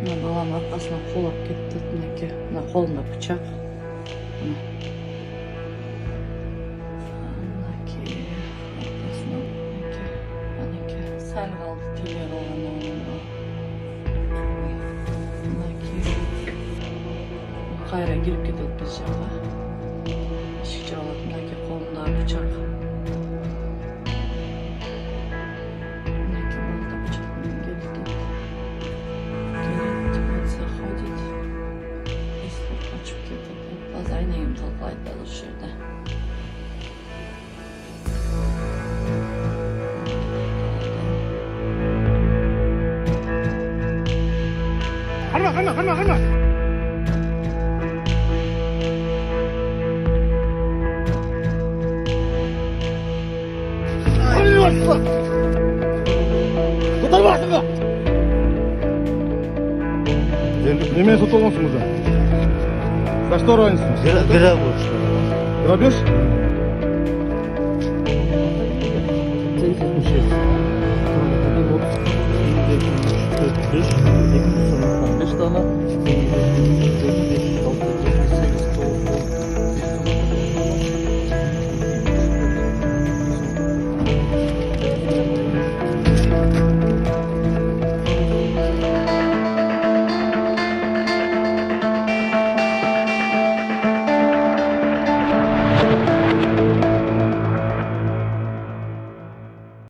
Мына баланын арқасынан қолап кетті. Мінекей, мына қолында бычақ. Мінекей, арқасынан мінекей, сәл қалды теле қалған ойында. Мінекей, қайра келіп кетеді біз жаққа. Ешік жағалады, мінекей қолында бычақ. Хозяйнем толкает до души, да. Хана. Куда вашего? Немен сотталғансыңыз да? За что раньше? Грабеж. Грабеж?